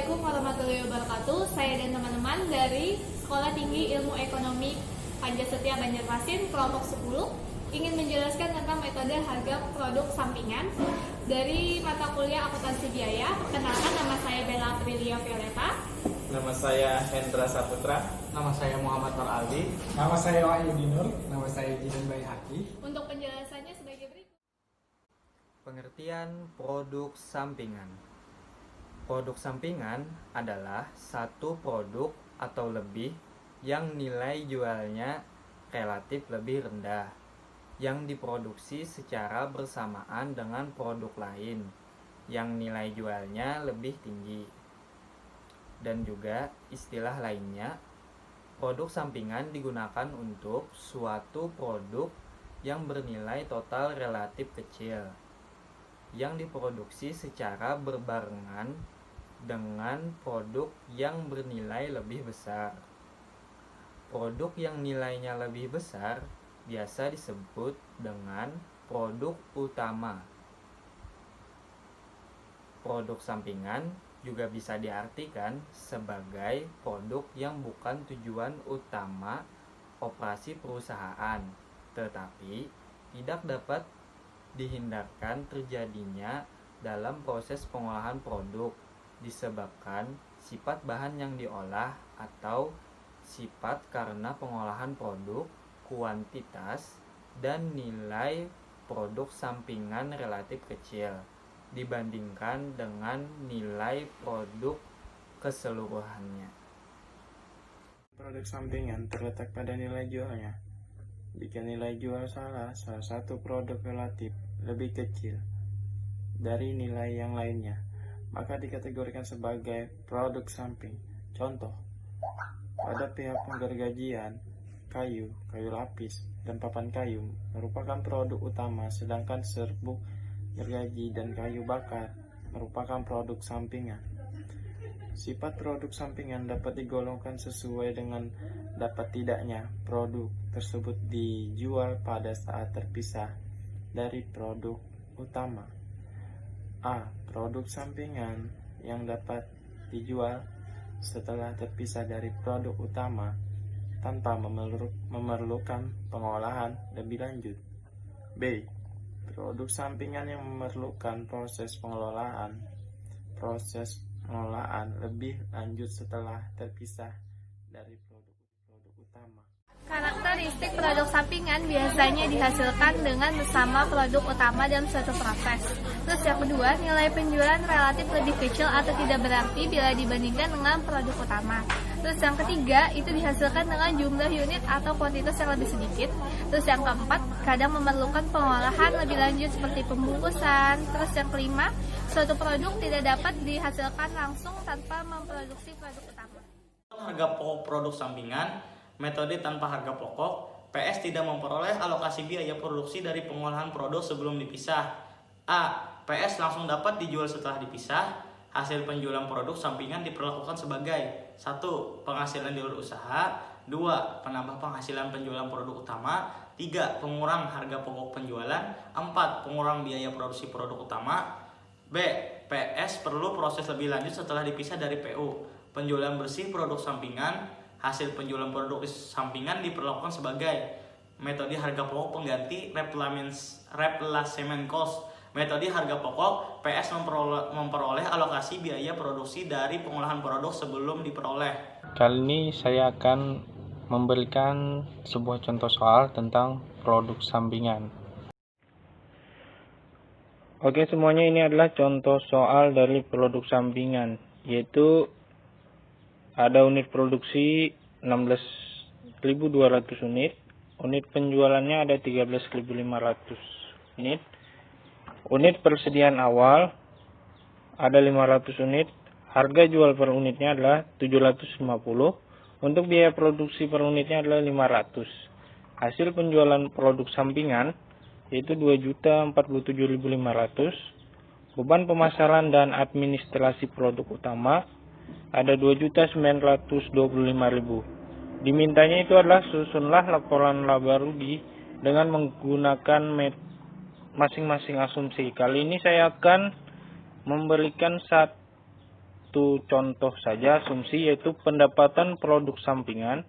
Assalamualaikum warahmatullahi wabarakatuh. Saya dan teman-teman dari Sekolah Tinggi Ilmu Ekonomi Pancasila Banjarmasin kelompok 10 ingin menjelaskan tentang metode harga produk sampingan dari mata kuliah akuntansi biaya. Perkenalkan, nama saya Bella Aprilia Violeta. Nama saya Hendra Saputra. Nama saya Muhammad Nur Aldi. Nama saya Wahyu Dinur. Nama saya Jidan Bayhaki. Untuk penjelasannya sebagai berikut. Pengertian produk sampingan. Produk sampingan adalah satu produk atau lebih yang nilai jualnya relatif lebih rendah, yang diproduksi secara bersamaan dengan produk lain yang nilai jualnya lebih tinggi. Dan juga istilah lainnya, produk sampingan digunakan untuk suatu produk yang bernilai total relatif kecil, yang diproduksi secara berbarengan dengan produk yang bernilai lebih besar. Produk yang nilainya lebih besar biasa disebut dengan produk utama. Produk sampingan juga bisa diartikan sebagai produk yang bukan tujuan utama operasi perusahaan, tetapi tidak dapat dihindarkan terjadinya dalam proses pengolahan produk disebabkan sifat bahan yang diolah atau sifat karena pengolahan produk, kuantitas, dan nilai produk sampingan relatif kecil dibandingkan dengan nilai produk keseluruhannya. Produk sampingan terletak pada nilai jualnya. Jika nilai jual salah satu produk relatif lebih kecil dari nilai yang lainnya, maka dikategorikan sebagai produk samping. Contoh, pada pihak penggergajian, kayu lapis, dan papan kayu merupakan produk utama, sedangkan serbuk gergaji dan kayu bakar merupakan produk sampingan. Sifat produk sampingan dapat digolongkan sesuai dengan dapat tidaknya produk tersebut dijual pada saat terpisah dari produk utama. A. Produk sampingan yang dapat dijual setelah terpisah dari produk utama tanpa memerlukan pengolahan lebih lanjut. B. Produk sampingan yang memerlukan proses pengelolaan lebih lanjut setelah terpisah dari produk utama. Karakteristik produk sampingan biasanya dihasilkan dengan bersama produk utama dalam suatu proses. Terus yang kedua, nilai penjualan relatif lebih kecil atau tidak berarti bila dibandingkan dengan produk utama. Terus yang ketiga, itu dihasilkan dengan jumlah unit atau kuantitas yang lebih sedikit. Terus yang keempat, kadang memerlukan pengolahan lebih lanjut seperti pembungkusan. Terus yang kelima, suatu produk tidak dapat dihasilkan langsung tanpa memproduksi produk utama. Harga pokok produk sampingan. Metode tanpa harga pokok, PS tidak memperoleh alokasi biaya produksi dari pengolahan produk sebelum dipisah. A. PS langsung dapat dijual setelah dipisah. Hasil penjualan produk sampingan diperlakukan sebagai 1. Penghasilan di luar usaha. 2. Penambah penghasilan penjualan produk utama. 3. Pengurang harga pokok penjualan. 4. Pengurang biaya produksi produk utama. B. PS perlu proses lebih lanjut setelah dipisah dari PU. Penjualan bersih produk sampingan. Hasil penjualan produk sampingan diperlakukan sebagai metode harga pokok pengganti replacement cost. Metode harga pokok, PS memperoleh alokasi biaya produksi dari pengolahan produk sebelum diperoleh. Kali ini saya akan memberikan sebuah contoh soal tentang produk sampingan. Oke, semuanya, ini adalah contoh soal dari produk sampingan, yaitu ada unit produksi 16.200 unit, unit penjualannya ada 13.500 unit, unit persediaan awal ada 500 unit, harga jual per unitnya adalah 750, untuk biaya produksi per unitnya adalah 500. Hasil penjualan produk sampingan yaitu 2.047.500, beban pemasaran dan administrasi produk utama ada 2.925.000. Dimintanya itu adalah susunlah laporan laba rugi dengan menggunakan masing-masing asumsi. Kali ini saya akan memberikan satu contoh saja asumsi, yaitu pendapatan produk sampingan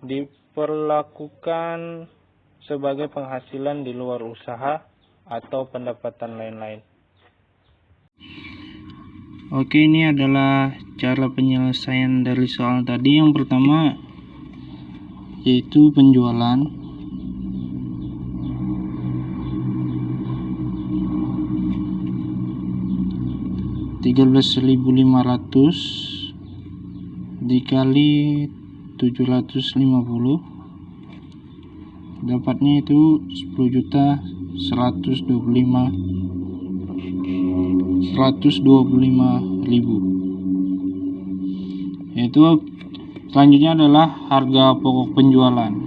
diperlakukan sebagai penghasilan di luar usaha atau pendapatan lain-lain. Oke, ini adalah cara penyelesaian dari soal tadi. Yang pertama yaitu penjualan. $13.500 dikali 750, dapatnya itu 125.000. Yaitu selanjutnya adalah harga pokok penjualan.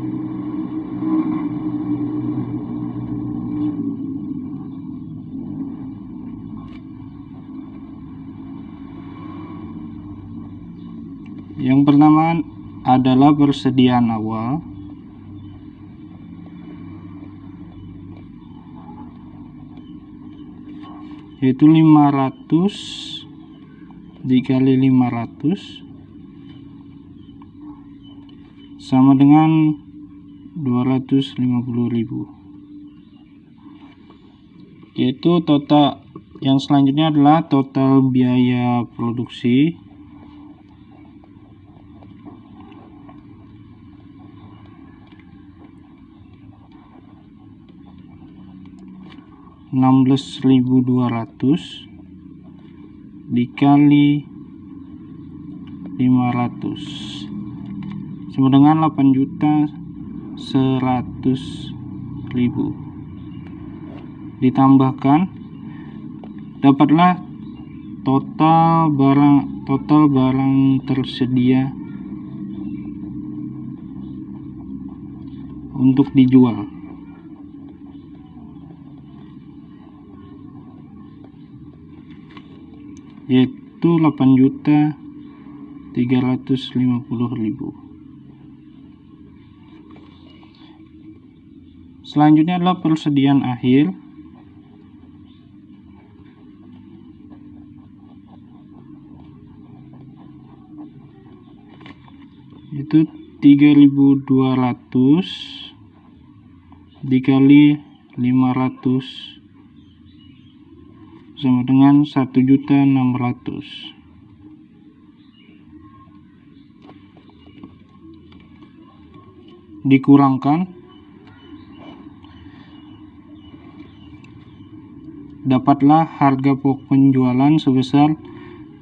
Yang pertama adalah persediaan awal. Yaitu 500 dikali 500 sama dengan 250.000. Yaitu total, yang selanjutnya adalah total biaya produksi. $16.200 dikali 500 sama dengan 8.100.000. Ditambahkan, dapatlah total barang tersedia untuk dijual. Yaitu 8.350.000. Selanjutnya adalah persediaan akhir. Itu 3.200 dikali 500 sama dengan 1.600.000. Dikurangkan, dapatlah harga pokok penjualan sebesar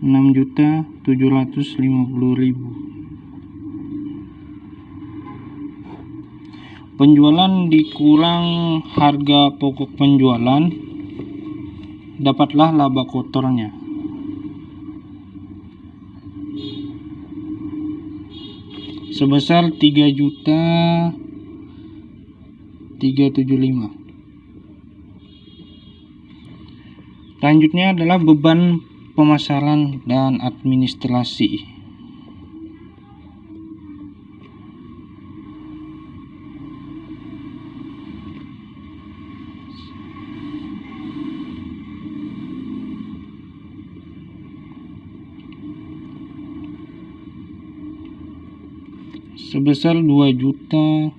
6.750.000. Penjualan dikurang harga pokok penjualan, dapatlah laba kotornya. Sebesar 3.375.000. Selanjutnya adalah beban pemasaran dan administrasi. Sebesar 2.925.000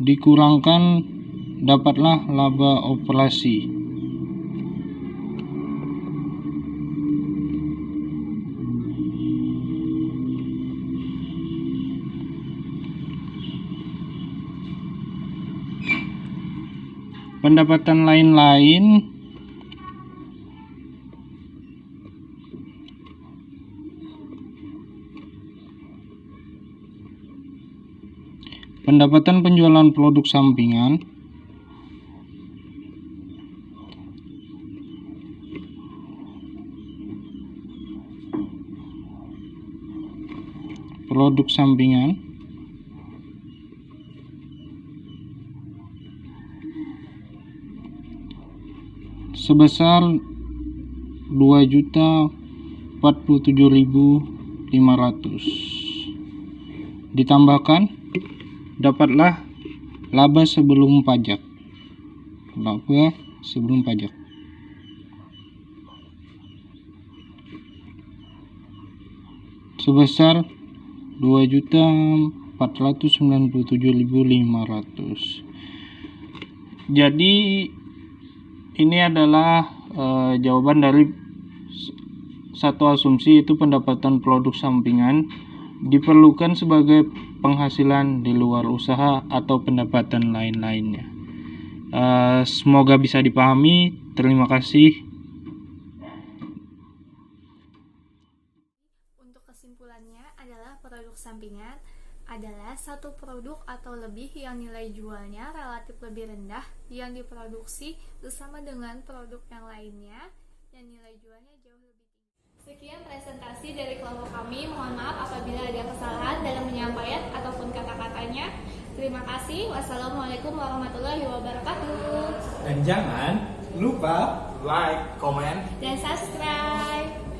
dikurangkan, dapatlah laba operasi. Pendapatan lain-lain pendapatan penjualan produk sampingan, sebesar 2.047.500. Ditambahkan, dapatlah laba sebelum pajak. Laba sebelum pajak. Sebesar 2.497.500. Jadi ini adalah jawaban dari satu asumsi, yaitu pendapatan produk sampingan diperlukan sebagai penghasilan di luar usaha atau pendapatan lain-lainnya. Semoga bisa dipahami. Terima kasih. Untuk kesimpulannya adalah produk sampingan adalah satu produk atau lebih yang nilai jualnya relatif lebih rendah yang diproduksi bersama dengan produk yang lainnya yang nilai jualnya jauh lebih tinggi. Sekian presentasi dari kelompok kami. Mohon maaf apabila ada kesalahan dalam penyampaian ataupun kata-katanya. Terima kasih. Wassalamualaikum warahmatullahi wabarakatuh. Dan jangan lupa Like, comment, Dan subscribe.